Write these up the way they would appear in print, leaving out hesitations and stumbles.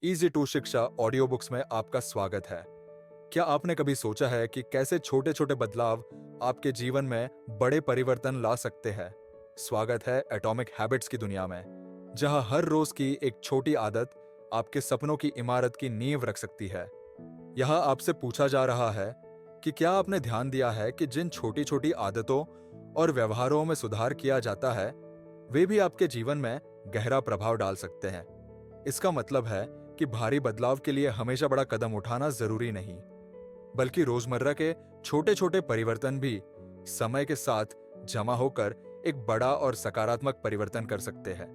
Easy to शिक्षा audio books में आपका स्वागत है। क्या आपने कभी सोचा है कि कैसे छोटे छोटे बदलाव आपके जीवन में बड़े परिवर्तन ला सकते हैं? स्वागत है एटॉमिक हैबिट्स की दुनिया में, जहां हर रोज की एक छोटी आदत आपके सपनों की इमारत की नींव रख सकती है। यहाँ आपसे पूछा जा रहा है कि क्या आपने ध्यान दिया है कि जिन छोटी छोटी आदतों और व्यवहारों में सुधार किया जाता है, वे भी आपके जीवन में गहरा प्रभाव डाल सकते हैं। इसका मतलब है कि भारी बदलाव के लिए हमेशा बड़ा कदम उठाना जरूरी नहीं, बल्कि रोजमर्रा के छोटे छोटे परिवर्तन भी समय के साथ जमा होकर एक बड़ा और सकारात्मक परिवर्तन कर सकते हैं।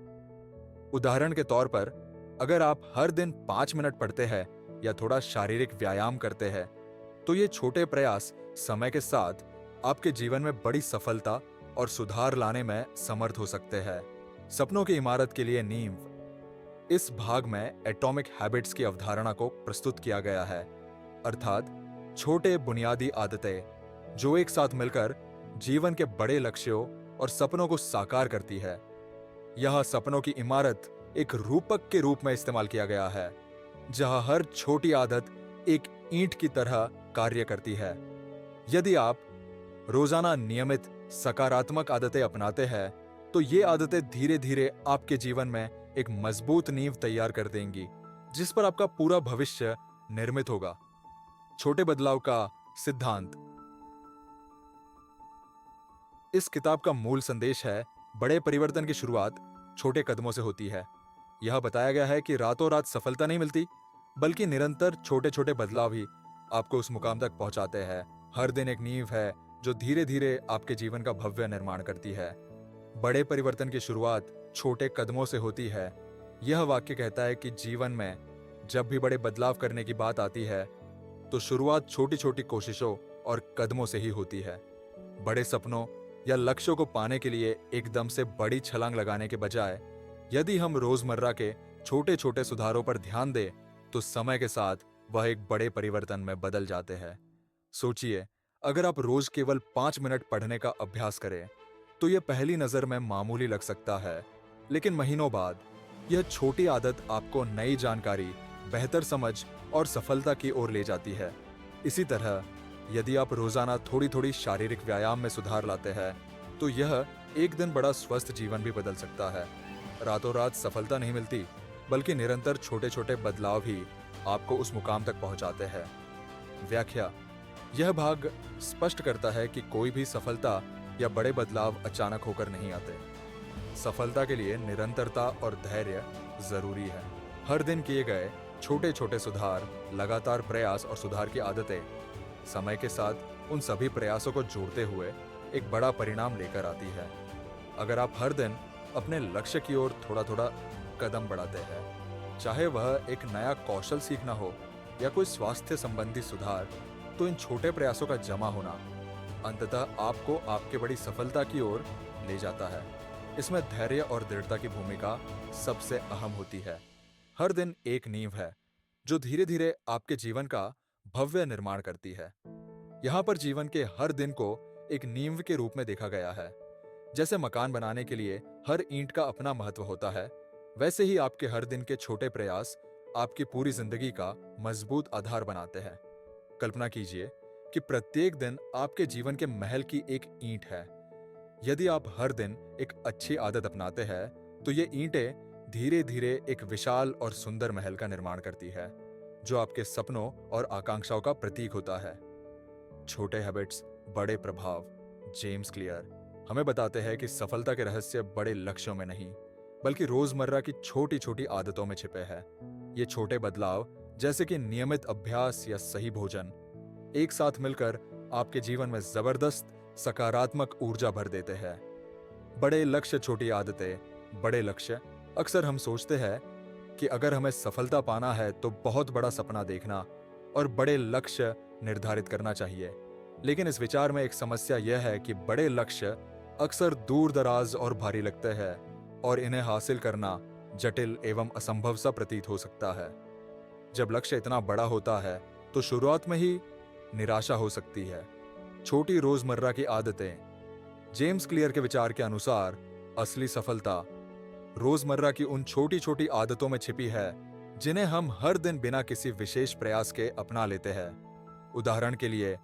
उदाहरण के तौर पर, अगर आप हर दिन 5 मिनट पढ़ते हैं या थोड़ा शारीरिक व्यायाम करते हैं, तो ये छोटे प्रयास समय के साथ आपके जीवन में बड़ी सफलता और सुधार लाने में समर्थ हो सकते हैं। सपनों की इमारत के लिए नींव। इस भाग में एटॉमिक हैबिट्स की अवधारणा को प्रस्तुत किया गया है, अर्थात छोटे बुनियादी आदतें जो एक साथ मिलकर जीवन के बड़े लक्ष्यों और सपनों को साकार करती है। यह सपनों की इमारत एक रूपक के रूप में इस्तेमाल किया गया है, जहां हर छोटी आदत एक ईंट की तरह कार्य करती है। यदि आप रोजाना नियमित सकारात्मक आदतें अपनाते हैं, तो ये आदतें धीरे धीरे आपके जीवन में एक मजबूत नींव तैयार कर देंगी, जिस पर आपका पूरा भविष्य निर्मित होगा। छोटे बदलाव का सिद्धांत। इस किताब का मूल संदेश है, बड़े परिवर्तन की शुरुआत छोटे कदमों से होती है। यह बताया गया है कि रातों रात सफलता नहीं मिलती, बल्कि निरंतर छोटे छोटे बदलाव ही आपको उस मुकाम तक पहुंचाते हैं। हर दिन एक नींव है जो धीरे धीरे आपके जीवन का भव्य निर्माण करती है। बड़े परिवर्तन की शुरुआत छोटे कदमों से होती है। यह वाक्य कहता है कि जीवन में जब भी बड़े बदलाव करने की बात आती है, तो शुरुआत छोटी छोटी कोशिशों और कदमों से ही होती है। बड़े सपनों या लक्ष्यों को पाने के लिए एकदम से बड़ी छलांग लगाने के बजाय, यदि हम रोजमर्रा के छोटे छोटे सुधारों पर ध्यान दें, तो समय के साथ वह एक बड़े परिवर्तन में बदल जाते हैं। सोचिए, अगर आप रोज केवल 5 मिनट पढ़ने का अभ्यास करें, तो यह पहली नजर में मामूली लग सकता है, लेकिन महीनों बाद यह छोटी आदत आपको नई जानकारी, बेहतर समझ और सफलता की ओर ले जाती है। इसी तरह, यदि आप रोजाना थोड़ी थोड़ी शारीरिक व्यायाम में सुधार लाते हैं, तो यह एक दिन बड़ा स्वस्थ जीवन भी बदल सकता है। रातों रात सफलता नहीं मिलती, बल्कि निरंतर छोटे छोटे बदलाव ही आपको उस मुकाम तक पहुंचाते हैं। व्याख्या। यह भाग स्पष्ट करता है कि कोई भी सफलता या बड़े बदलाव अचानक होकर नहीं आते। सफलता के लिए निरंतरता और धैर्य जरूरी है। हर दिन किए गए छोटे छोटे सुधार, लगातार प्रयास और सुधार की आदतें समय के साथ उन सभी प्रयासों को जोड़ते हुए एक बड़ा परिणाम लेकर आती है। अगर आप हर दिन अपने लक्ष्य की ओर थोड़ा थोड़ा कदम बढ़ाते हैं, चाहे वह एक नया कौशल सीखना हो या कोई स्वास्थ्य संबंधी सुधार, तो इन छोटे प्रयासों का जमा होना अंततः आपको आपके बड़ी सफलता की ओर ले जाता है। इसमें धैर्य और दृढ़ता की भूमिका सबसे अहम होती है। हर दिन एक नींव है जो धीरे धीरे आपके जीवन का भव्य निर्माण करती है। यहाँ पर जीवन के हर दिन को एक नींव के रूप में देखा गया है। जैसे मकान बनाने के लिए हर ईंट का अपना महत्व होता है, वैसे ही आपके हर दिन के छोटे प्रयास आपकी पूरी जिंदगी का मजबूत आधार बनाते हैं। कल्पना कीजिए कि प्रत्येक दिन आपके जीवन के महल की एक ईंट है। यदि आप हर दिन एक अच्छी आदत अपनाते हैं, तो ये ईंटें धीरे धीरे एक विशाल और सुंदर महल का निर्माण करती है, जो आपके सपनों और आकांक्षाओं का प्रतीक होता है। छोटे हैबिट्स, बड़े प्रभाव। जेम्स क्लियर हमें बताते हैं कि सफलता के रहस्य बड़े लक्ष्यों में नहीं, बल्कि रोजमर्रा की छोटी छोटी आदतों में छिपे हैं। ये छोटे बदलाव, जैसे कि नियमित अभ्यास या सही भोजन, एक साथ मिलकर आपके जीवन में जबरदस्त सकारात्मक ऊर्जा भर देते हैं। बड़े लक्ष्य, छोटी आदतें, बड़े लक्ष्य। अक्सर हम सोचते हैं कि अगर हमें सफलता पाना है तो बहुत बड़ा सपना देखना और बड़े लक्ष्य निर्धारित करना चाहिए। लेकिन इस विचार में एक समस्या यह है कि बड़े लक्ष्य अक्सर दूर दराज और भारी लगते हैं, और इन्हें हासिल करना जटिल एवं असंभव सा प्रतीत हो सकता है। जब लक्ष्य इतना बड़ा होता है, तो शुरुआत में ही निराशा हो सकती है। छोटी रोजमर्रा की आदतें। जेम्स क्लियर के विचार के अनुसार असली सफलता रोजमर्रा की उन छोटी छोटी आदतों में छिपी है, जिन्हें हम हर दिन बिना किसी विशेष प्रयास के अपना लेते हैं। उदाहरण के लिए,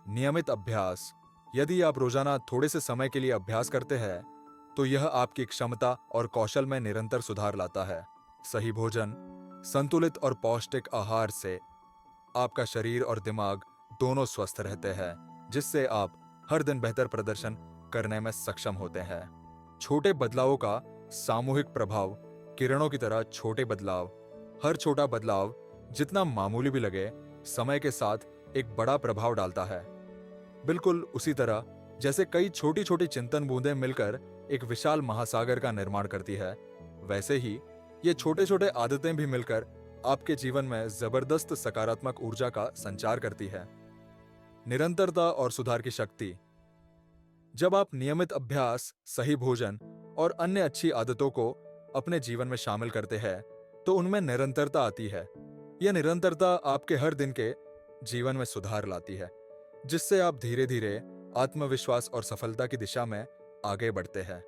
नियमित अभ्यास। यदि आप रोजाना थोड़े से समय के लिए अभ्यास करते हैं, तो यह आपकी क्षमता और कौशल में निरंतर सुधार लाता है। सही भोजन, संतुलित और पौष्टिक आहार से आपका शरीर और दिमाग दोनों स्वस्थ रहते हैं, जिससे आप हर दिन बेहतर प्रदर्शन करने में सक्षम होते हैं। छोटे बदलावों का सामूहिक प्रभाव। किरणों की तरह छोटे बदलाव, हर छोटा बदलाव जितना मामूली भी लगे, समय के साथ एक बड़ा प्रभाव डालता है। बिल्कुल उसी तरह जैसे कई छोटी छोटी चिंतन बूंदें मिलकर एक विशाल महासागर का निर्माण करती है, वैसे ही ये छोटे छोटे आदतें भी मिलकर आपके जीवन में जबरदस्त सकारात्मक ऊर्जा का संचार करती है। निरंतरता और सुधार की शक्ति। जब आप नियमित अभ्यास, सही भोजन और अन्य अच्छी आदतों को अपने जीवन में शामिल करते हैं, तो उनमें निरंतरता आती है। यह निरंतरता आपके हर दिन के जीवन में सुधार लाती है, जिससे आप धीरे धीरे आत्मविश्वास और सफलता की दिशा में आगे बढ़ते हैं।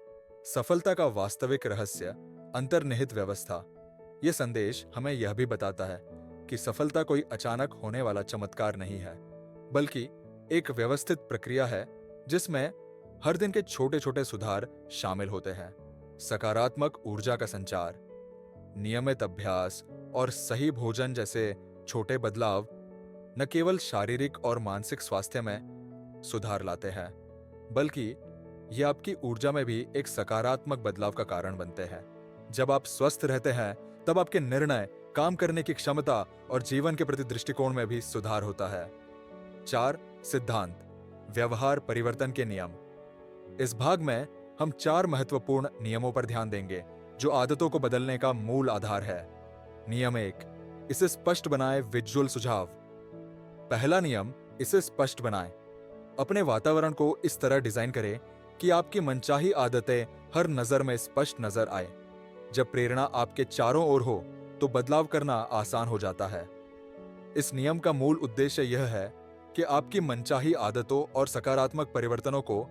सफलता का वास्तविक रहस्य, अंतर्निहित व्यवस्था। यह संदेश हमें यह भी बताता है कि सफलता कोई अचानक होने वाला चमत्कार नहीं है, बल्कि एक व्यवस्थित प्रक्रिया है जिसमें हर दिन के छोटे छोटे सुधार शामिल होते हैं। सकारात्मक ऊर्जा का संचार। नियमित अभ्यास और सही भोजन जैसे छोटे बदलाव न केवल शारीरिक और मानसिक स्वास्थ्य में सुधार लाते हैं, बल्कि ये आपकी ऊर्जा में भी एक सकारात्मक बदलाव का कारण बनते हैं। जब आप स्वस्थ रहते हैं, तब आपके निर्णय, काम करने की क्षमता और जीवन के प्रति दृष्टिकोण में भी सुधार होता है। 4 सिद्धांत, व्यवहार परिवर्तन के नियम। इस भाग में हम 4 महत्वपूर्ण नियमों पर ध्यान देंगे जो आदतों को बदलने का मूल आधार है। नियम 1, इसे स्पष्ट बनाएं। विजुअल सुझाव। पहला नियम, इसे स्पष्ट बनाएं। अपने वातावरण को इस तरह डिजाइन करें कि आपकी मनचाही आदतें हर नजर में स्पष्ट नजर आए। जब प्रेरणा आपके चारों ओर हो, तो बदलाव करना आसान हो जाता है। इस नियम का मूल उद्देश्य यह है कि आपकी मनचाही आदतों और सकारात्मक परिवर्तनों को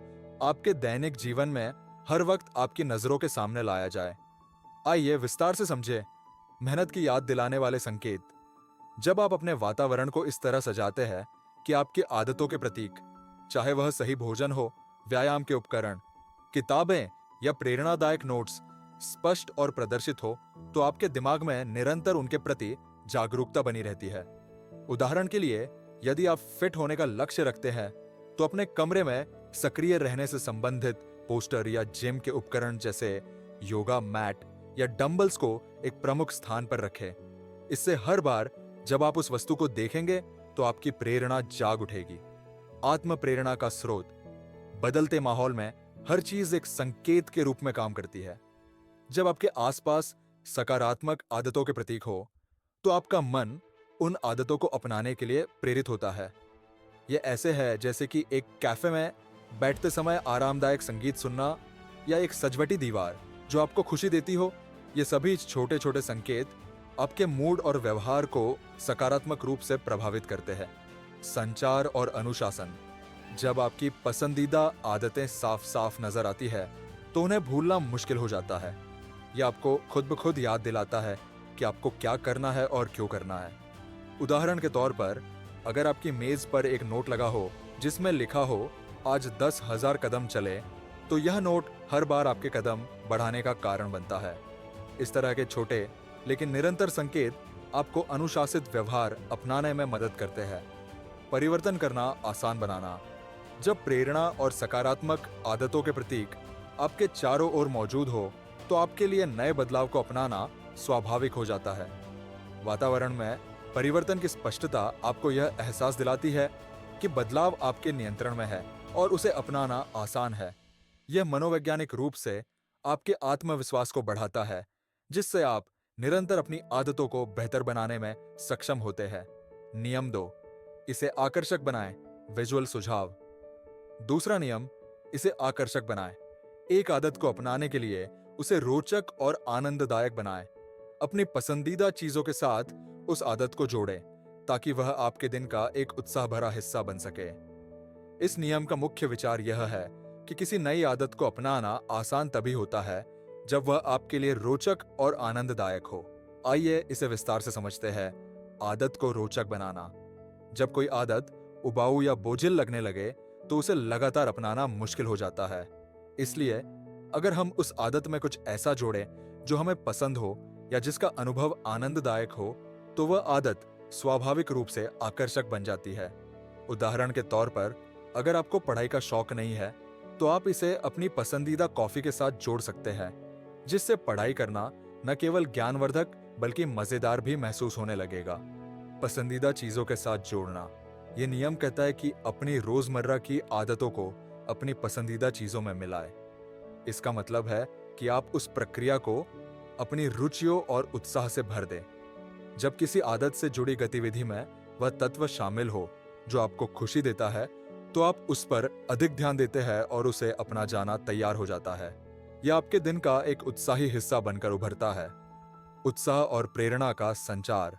आपके दैनिक जीवन में हर वक्त आपकी नजरों के सामने लाया जाए। आइए विस्तार से समझें। मेहनत की याद दिलाने वाले संकेत। जब आप अपने वातावरण को इस तरह सजाते हैं कि आपकी आदतों के प्रतीक, चाहे वह सही भोजन हो, व्यायाम के उपकरण, किताबें या प्रेरणादायक नोट्स, स्पष्ट और प्रदर्शित हो, तो आपके दिमाग में निरंतर उनके प्रति जागरूकता बनी रहती है। उदाहरण के लिए, यदि आप फिट होने का लक्ष्य रखते हैं, तो अपने कमरे में सक्रिय रहने से संबंधित पोस्टर या जिम के उपकरण जैसे योगा मैट या डंबल्स को एक प्रमुख स्थान पर रखें। इससे हर बार जब आप उस वस्तु को देखेंगे, तो आपकी प्रेरणा जाग उठेगी। आत्म प्रेरणा का स्रोत। बदलते माहौल में हर चीज एक संकेत के रूप में काम करती है। जब आपके आसपास सकारात्मक आदतों के प्रतीक हो, तो आपका मन उन आदतों को अपनाने के लिए प्रेरित होता है। यह ऐसे है जैसे कि एक कैफे में बैठते समय आरामदायक संगीत सुनना या एक सजवटी दीवार जो आपको खुशी देती हो। ये सभी छोटे छोटे संकेत आपके मूड और व्यवहार को सकारात्मक रूप से प्रभावित करते हैं। संचार और अनुशासन। जब आपकी पसंदीदा आदतें साफ साफ नजर आती है, तो उन्हें भूलना मुश्किल हो जाता है। यह आपको खुद ब खुद याद दिलाता है कि आपको क्या करना है और क्यों करना है। उदाहरण के तौर पर, अगर आपकी मेज पर एक नोट लगा हो जिसमें लिखा हो आज 10,000 कदम चले, तो यह नोट हर बार आपके कदम बढ़ाने का कारण बनता है। इस तरह के छोटे लेकिन निरंतर संकेत आपको अनुशासित व्यवहार अपनाने में मदद करते हैं। परिवर्तन करना आसान बनाना। जब प्रेरणा और सकारात्मक आदतों के प्रतीक आपके चारों ओर मौजूद हो, तो आपके लिए नए बदलाव को अपनाना स्वाभाविक हो जाता है। वातावरण में परिवर्तन की स्पष्टता आपको यह एहसास दिलाती है कि बदलाव आपके नियंत्रण में है और उसे अपनाना आसान है। यह मनोवैज्ञानिक रूप से आपके आत्मविश्वास को बढ़ाता है, जिससे आप निरंतर अपनी आदतों को बेहतर बनाने में सक्षम होते हैं। नियम 2, इसे आकर्षक बनाएं। विजुअल सुझाव। दूसरा नियम, इसे आकर्षक बनाएं। एक आदत को अपनाने के लिए उसे रोचक और आनंददायक बनाएं। अपनी पसंदीदा चीजों के साथ उस आदत को जोड़ें, ताकि वह आपके दिन का एक उत्साह भरा हिस्सा बन सके। इस नियम का मुख्य विचार यह है कि किसी नई आदत को अपनाना आसान तभी होता है जब वह आपके लिए रोचक और आनंददायक हो। आइए इसे विस्तार से समझते हैं। आदत को रोचक बनाना। जब कोई आदत उबाऊ या बोझिल लगने लगे तो उसे लगातार अपनाना मुश्किल हो जाता है। इसलिए अगर हम उस आदत में कुछ ऐसा जोड़ें जो हमें पसंद हो या जिसका अनुभव आनंददायक हो, तो वह आदत स्वाभाविक रूप से आकर्षक बन जाती है। उदाहरण के तौर पर, अगर आपको पढ़ाई का शौक नहीं है, तो आप इसे अपनी पसंदीदा कॉफी के साथ जोड़ सकते हैं, जिससे पढ़ाई करना न केवल ज्ञानवर्धक बल्कि मजेदार भी महसूस होने लगेगा। पसंदीदा चीजों के साथ जोड़ना। यह नियम कहता है कि अपनी रोजमर्रा की आदतों को अपनी पसंदीदा चीजों में मिलाएं। इसका मतलब है कि आप उस प्रक्रिया को अपनी रुचियों और उत्साह से भर दें। जब किसी आदत से जुड़ी गतिविधि में वह तत्व शामिल हो जो आपको खुशी देता है, तो आप उस पर अधिक ध्यान देते हैं और उसे अपना जाना तैयार हो जाता है। यह आपके दिन का एक उत्साही हिस्सा बनकर उभरता है। उत्साह और प्रेरणा का संचार।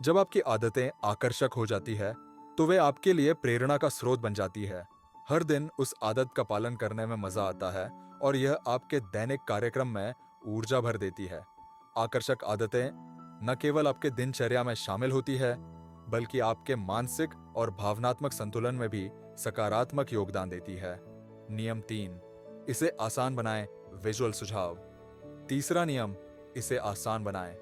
जब आपकी आदतें आकर्षक हो जाती है, तो वे आपके लिए प्रेरणा का स्रोत बन जाती है। हर दिन उस आदत का पालन करने में मजा आता है और यह आपके दैनिक कार्यक्रम में ऊर्जा भर देती है। आकर्षक आदतें न केवल आपके दिनचर्या में शामिल होती है, बल्कि आपके मानसिक और भावनात्मक संतुलन में भी सकारात्मक योगदान देती है। नियम 3, इसे आसान बनाएं। विजुअल सुझाव। तीसरा नियम, इसे आसान बनाएं।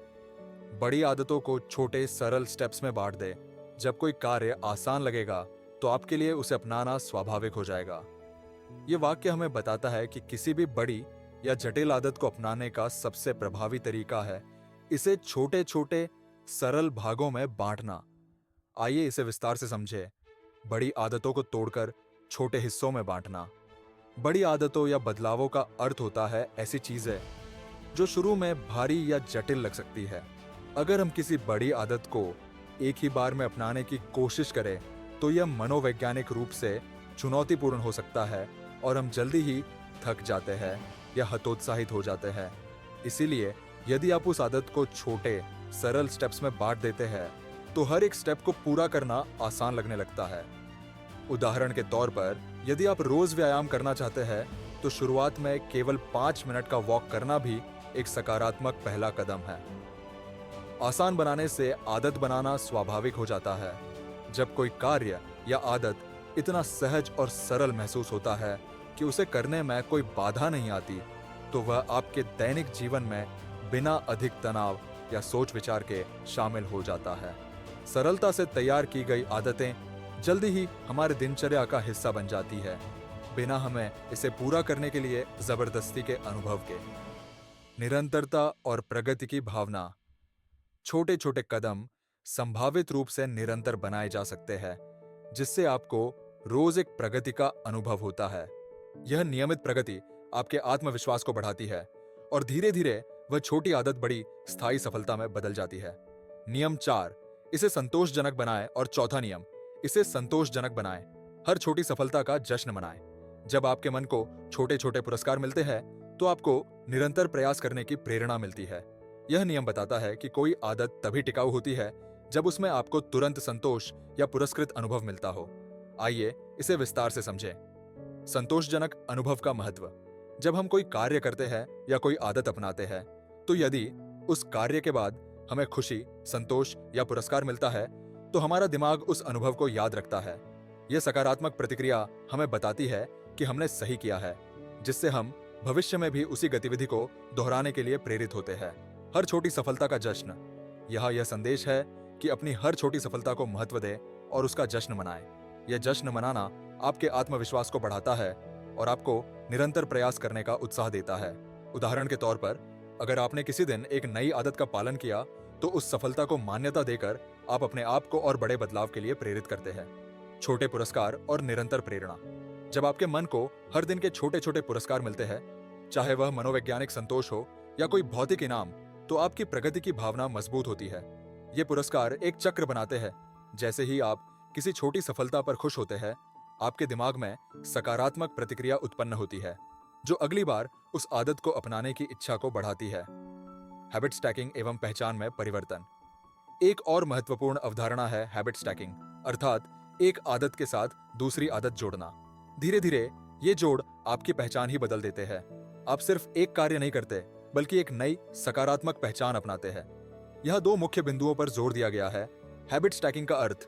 बड़ी आदतों को छोटे सरल स्टेप्स में बांट दें। जब कोई कार्य आसान लगेगा, तो आपके लिए उसे अपनाना स्वाभाविक हो जाएगा। यह वाक्य हमें बताता है कि किसी भी बड़ी या जटिल आदत को अपनाने का सबसे प्रभावी तरीका है इसे छोटे छोटे सरल भागों में बांटना। आइए इसे विस्तार से समझें। बड़ी आदतों को तोड़कर छोटे हिस्सों में बांटना। बड़ी आदतों या बदलावों का अर्थ होता है ऐसी चीजें जो शुरू में भारी या जटिल लग सकती है। अगर हम किसी बड़ी आदत को एक ही बार में अपनाने की कोशिश करें, तो यह मनोवैज्ञानिक रूप से चुनौतीपूर्ण हो सकता है और हम जल्दी ही थक जाते हैं या हतोत्साहित हो जाते हैं। इसीलिए यदि आप उस आदत को छोटे सरल स्टेप्स में बांट देते हैं, तो हर एक स्टेप को पूरा करना आसान लगने लगता है। उदाहरण के तौर पर, यदि आप रोज व्यायाम करना चाहते हैं, तो शुरुआत में केवल 5 मिनट का वॉक करना भी एक सकारात्मक पहला कदम है। आसान बनाने से आदत बनाना स्वाभाविक हो जाता है। जब कोई कार्य या आदत इतना सहज और सरल महसूस होता है कि उसे करने में कोई बाधा नहीं आती, तो वह आपके दैनिक जीवन में बिना अधिक तनाव या सोच विचार के शामिल हो जाता है। सरलता से तैयार की गई आदतें जल्दी ही हमारे दिनचर्या का हिस्सा बन जाती है, बिना हमें इसे पूरा करने के लिए जबरदस्ती के अनुभव के। निरंतरता और प्रगति की भावना। छोटे छोटे कदम संभावित रूप से निरंतर बनाए जा सकते हैं, जिससे आपको रोज एक प्रगति का अनुभव होता है। यह नियमित प्रगति आपके आत्मविश्वास को बढ़ाती है और धीरे धीरे वह छोटी आदत बड़ी स्थायी सफलता में बदल जाती है। नियम 4, इसे संतोषजनक बनाएं। और चौथा नियम, इसे संतोषजनक बनाएं। हर छोटी सफलता का जश्न मनाएं। जब आपके मन को छोटे छोटे पुरस्कार मिलते हैं, तो आपको निरंतर प्रयास करने की प्रेरणा मिलती है। यह नियम बताता है कि कोई आदत तभी टिकाऊ होती है जब उसमें आपको तुरंत संतोष या पुरस्कृत अनुभव मिलता हो। आइए इसे विस्तार से समझें। संतोषजनक अनुभव का महत्व। जब हम कोई कार्य करते हैं या कोई आदत अपनाते हैं, तो यदि उस कार्य के बाद हमें खुशी, संतोष या पुरस्कार मिलता है, तो हमारा दिमाग उस अनुभव को याद रखता है। यह सकारात्मक प्रतिक्रिया हमें बताती है कि हमने सही किया है, जिससे हम भविष्य में भी उसी गतिविधि को दोहराने के लिए प्रेरित होते हैं। हर छोटी सफलता का जश्न। यहाँ यह संदेश है कि अपनी हर छोटी सफलता को महत्व दें और उसका जश्न मनाएं। यह जश्न मनाना आपके आत्मविश्वास को बढ़ाता है और आपको निरंतर प्रयास करने का उत्साह देता है। उदाहरण के तौर पर, अगर आपने किसी दिन एक नई आदत का पालन किया, तो उस सफलता को मान्यता देकर आप अपने आप को और बड़े बदलाव के लिए प्रेरित करते हैं। छोटे पुरस्कार और निरंतर प्रेरणा। जब आपके मन को हर दिन के छोटे छोटे पुरस्कार मिलते हैं, चाहे वह मनोवैज्ञानिक संतोष हो या कोई भौतिक इनाम, तो आपकी प्रगति की भावना मजबूत होती है। ये पुरस्कार एक चक्र बनाते हैं। जैसे ही आप किसी छोटी सफलता पर खुश होते हैं, आपके दिमाग में सकारात्मक प्रतिक्रिया उत्पन्न होती है, जो अगली बार उस आदत को अपनाने की इच्छा को बढ़ाती है। हैबिट स्टैकिंग एवं पहचान में परिवर्तन। एक और महत्वपूर्ण अवधारणा है हैबिट स्टैकिंग, अर्थात एक आदत के साथ दूसरी आदत जोड़ना। धीरे धीरे ये जोड़ आपकी पहचान ही बदल देते हैं। आप सिर्फ एक कार्य नहीं करते, बल्कि एक नई सकारात्मक पहचान अपनाते हैं। यहाँ दो मुख्य बिंदुओं पर जोर दिया गया है। हैबिट स्टैकिंग का अर्थ।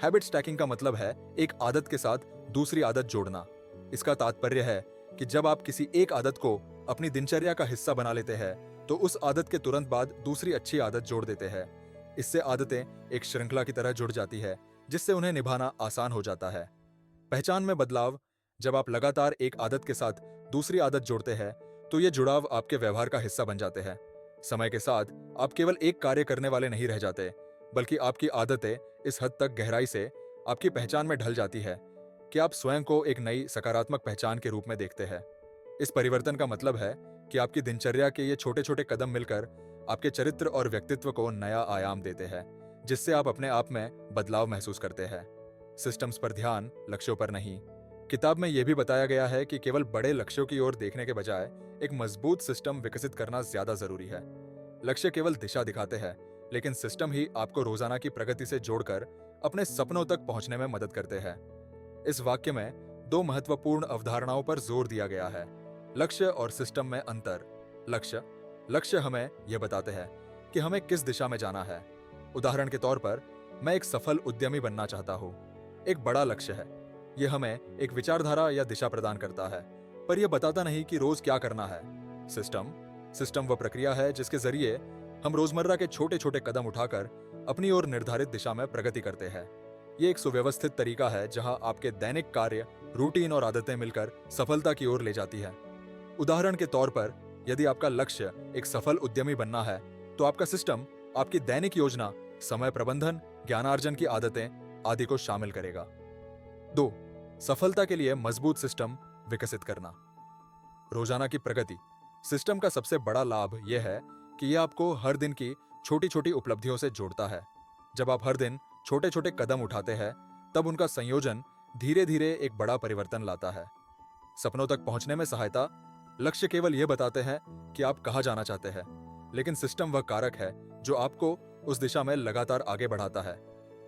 हैबिट स्टैकिंग का मतलब है एक आदत के साथ दूसरी आदत जोड़ना। इसका तात्पर्य है कि जब आप किसी एक आदत को अपनी दिनचर्या का हिस्सा बना लेते हैं तो उस आदत के तुरंत बाद दूसरी अच्छी आदत जोड़ देते हैं। इससे आदतें एक श्रृंखला की तरह जुड़ जाती है, जिससे उन्हें निभाना आसान हो जाता है। पहचान में बदलाव। जब आप लगातार एक आदत के साथ दूसरी आदत जोड़ते हैं तो ये जुड़ाव आपके व्यवहार का हिस्सा बन जाते हैं। समय के साथ आप केवल एक कार्य करने वाले नहीं रह जाते, बल्कि आपकी आदतें इस हद तक गहराई से आपकी पहचान में ढल जाती है कि आप स्वयं को एक नई सकारात्मक पहचान के रूप में देखते हैं। इस परिवर्तन का मतलब है कि आपकी दिनचर्या के ये छोटे छोटे कदम मिलकर आपके चरित्र और व्यक्तित्व को नया आयाम देते हैं, जिससे आप अपने आप में बदलाव महसूस करते हैं। सिस्टम्स पर ध्यान, लक्ष्यों पर नहीं। किताब में यह भी बताया गया है कि केवल बड़े लक्ष्यों की ओर देखने के बजाय एक मजबूत सिस्टम विकसित करना ज्यादा जरूरी है। लक्ष्य केवल दिशा दिखाते हैं, लेकिन सिस्टम ही आपको रोजाना की प्रगति से जोड़कर अपने सपनों तक पहुंचने में मदद करते हैं। इस वाक्य में दो महत्वपूर्ण अवधारणाओं पर जोर दिया गया है, लक्ष्य और सिस्टम में अंतर। लक्ष्य हमें यह बताते हैं कि हमें किस दिशा में जाना है। उदाहरण के तौर पर, मैं एक सफल उद्यमी बनना चाहता हूं। एक बड़ा लक्ष्य है। यह हमें एक विचारधारा या दिशा प्रदान करता है, पर यह बताता नहीं कि रोज क्या करना है। सिस्टम वह प्रक्रिया है जिसके जरिए हम रोजमर्रा के छोटे छोटे कदम उठाकर अपनी ओर निर्धारित दिशा में प्रगति करते हैं। यह एक सुव्यवस्थित तरीका है जहां आपके दैनिक कार्य, रूटीन और आदतें मिलकर सफलता की ओर ले जाती है। उदाहरण के तौर पर, यदि आपका लक्ष्य एक सफल उद्यमी बनना है तो आपका सिस्टम आपकी दैनिक योजना, समय प्रबंधन, ज्ञानार्जन की आदतें आदि को शामिल करेगा। 2. सफलता के लिए मजबूत सिस्टम विकसित करना। रोजाना की प्रगति। सिस्टम का सबसे बड़ा लाभ यह है कि यह आपको हर दिन की छोटी छोटी उपलब्धियों से जोड़ता है। जब आप हर दिन छोटे छोटे कदम उठाते हैं, तब उनका संयोजन धीरे धीरे एक बड़ा परिवर्तन लाता है। सपनों तक पहुंचने में सहायता। लक्ष्य केवल यह बताते हैं कि आप कहां जाना चाहते हैं, लेकिन सिस्टम वह कारक है जो आपको उस दिशा में लगातार आगे बढ़ाता है।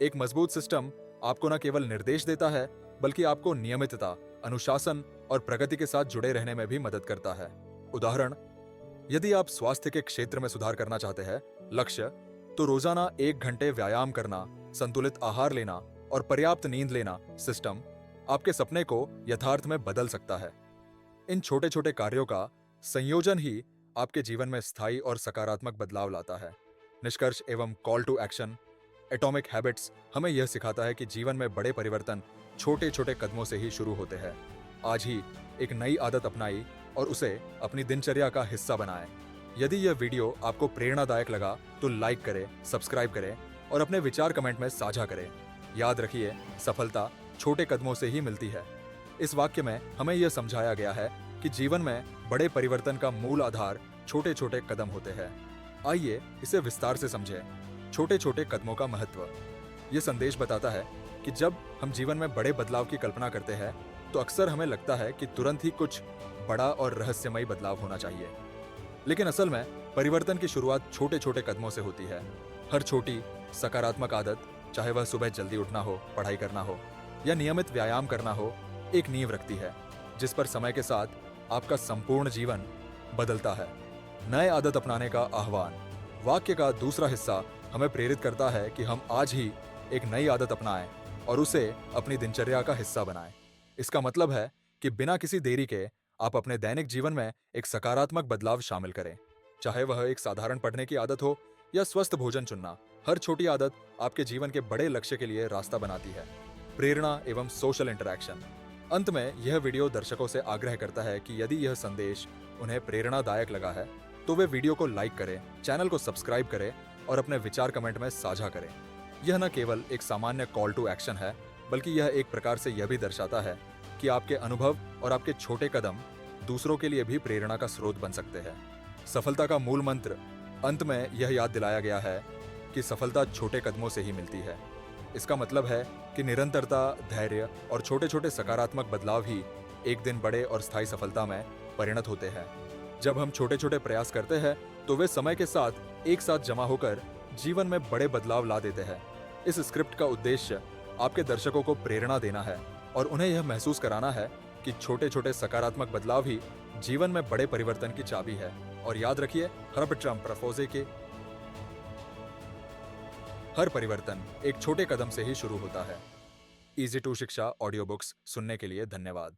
एक मजबूत सिस्टम आपको न केवल निर्देश देता है, बल्कि आपको नियमितता, अनुशासन और प्रगति के साथ जुड़े रहने में भी मदद करता है। उदाहरण, यदि आप स्वास्थ्य के क्षेत्र में सुधार करना चाहते हैं, लक्ष्य तो रोजाना 1 घंटे व्यायाम करना, संतुलित आहार लेना और पर्याप्त नींद लेना। सिस्टम आपके सपने को यथार्थ में बदल सकता है। इन छोटे छोटे कार्यों का संयोजन ही आपके जीवन में स्थायी और सकारात्मक बदलाव लाता है। निष्कर्ष एवं call to action. Atomic habits हमें यह सिखाता है कि जीवन में बड़े परिवर्तन छोटे छोटे कदमों से ही शुरू होते हैं। आज ही एक नई आदत अपनाई और उसे अपनी दिनचर्या का हिस्सा बनाएं। यदि यह वीडियो आपको प्रेरणादायक लगा तो लाइक करें, सब्सक्राइब करें और अपने विचार कमेंट में साझा करें। याद रखिए, सफलता छोटे कदमों से ही मिलती है। इस वाक्य में हमें यह समझाया गया है कि जीवन में बड़े परिवर्तन का मूल आधार छोटे छोटे कदम होते हैं। आइए इसे विस्तार से समझें। छोटे छोटे कदमों का महत्व। यह संदेश बताता है कि जब हम जीवन में बड़े बदलाव की कल्पना करते हैं तो अक्सर हमें लगता है कि तुरंत ही कुछ बड़ा और रहस्यमयी बदलाव होना चाहिए, लेकिन असल में परिवर्तन की शुरुआत छोटे छोटे कदमों से होती है। हर छोटी सकारात्मक आदत, चाहे वह सुबह जल्दी उठना हो, पढ़ाई करना हो या नियमित व्यायाम करना हो, एक नींव रखती है जिस पर समय के साथ आपका संपूर्ण जीवन बदलता है। नए आदत अपनाने का आह्वान। वाक्य का दूसरा हिस्सा हमें प्रेरित करता है कि हम आज ही एक नई आदत अपनाएं और उसे अपनी दिनचर्या का हिस्सा बनाएं। इसका मतलब है कि बिना किसी देरी के आप अपने दैनिक जीवन में एक सकारात्मक बदलाव शामिल करें, चाहे वह एक साधारण पढ़ने की आदत हो या स्वस्थ भोजन चुनना। हर छोटी आदत आपके जीवन के बड़े लक्ष्य के लिए रास्ता बनाती है। प्रेरणा एवं सोशल इंटरैक्शन। अंत में यह वीडियो दर्शकों से आग्रह करता है कि यदि यह संदेश उन्हें प्रेरणादायक लगा है तो वे वीडियो को लाइक करें, चैनल को सब्सक्राइब करें और अपने विचार कमेंट में साझा करें। यह न केवल एक सामान्य कॉल टू एक्शन है, बल्कि यह एक प्रकार से यह भी दर्शाता है कि आपके अनुभव और आपके छोटे कदम दूसरों के लिए भी प्रेरणा का स्रोत बन सकते हैं। सफलता का मूल मंत्र। अंत में यह याद दिलाया गया है कि सफलता छोटे कदमों से ही मिलती है। इसका मतलब है कि निरंतरता, धैर्य और छोटे छोटे सकारात्मक बदलाव ही एक दिन बड़े और स्थायी सफलता में परिणत होते हैं। जब हम छोटे छोटे प्रयास करते हैं तो वे समय के साथ एक साथ जमा होकर जीवन में बड़े बदलाव ला देते हैं। इस स्क्रिप्ट का उद्देश्य आपके दर्शकों को प्रेरणा देना है और उन्हें यह महसूस कराना है कि छोटे छोटे सकारात्मक बदलाव ही जीवन में बड़े परिवर्तन की चाबी है। और याद रखिए, हर ट्रम्प प्रफोजे के हर परिवर्तन एक छोटे कदम से ही शुरू होता है। इजी टू शिक्षा ऑडियो बुक्स सुनने के लिए धन्यवाद।